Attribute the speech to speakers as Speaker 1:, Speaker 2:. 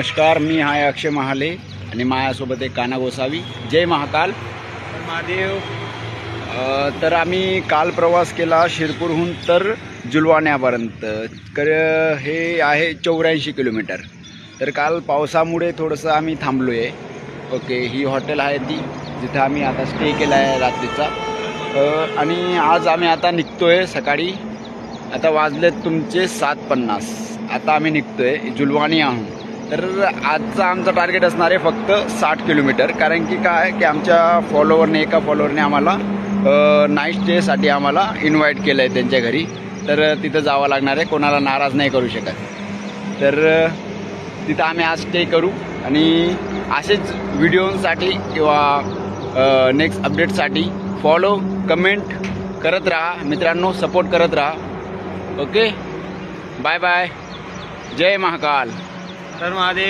Speaker 1: नमस्कार, मी आहे अक्षय महाले आणि माझ्यासोबत एक काना गोसावी. जय महाकाल महादेव. तर आम्ही काल प्रवास केला शिरपूरहून तर जुलवाण्यापर्यंत. तर हे आहे 84 किलोमीटर. तर काल पावसामुळे थोडंसं आम्ही थांबलो आहे. ओके, ही हॉटेल आहे ती जिथे आम्ही आता स्टे केला आहे रात्रीचा. आणि आज आम्ही आता निघतो आहे सकाळी. आता वाजलेत तुमचे 7:50. आता आम्ही निघतो आहे जुलवानी आहोत. तर आजचा आमचा टार्गेट असणार आहे फक्त 60 किलोमीटर. कारण की काय की आमच्या एका फॉलोअरने आम्हाला नाईट स्टेसाठी आम्हाला इन्व्हाइट केलं आहे त्यांच्या घरी. तर तिथं जावं लागणार आहे, कोणाला नाराज नाही करू शकत. तर तिथं आम्ही आज स्टे करू आणि असेच व्हिडिओसाठी किंवा नेक्स्ट अपडेटसाठी फॉलो कमेंट करत राहा मित्रांनो, सपोर्ट करत राहा. Okay, bye bye. जय महाकाल.
Speaker 2: तर महादेव.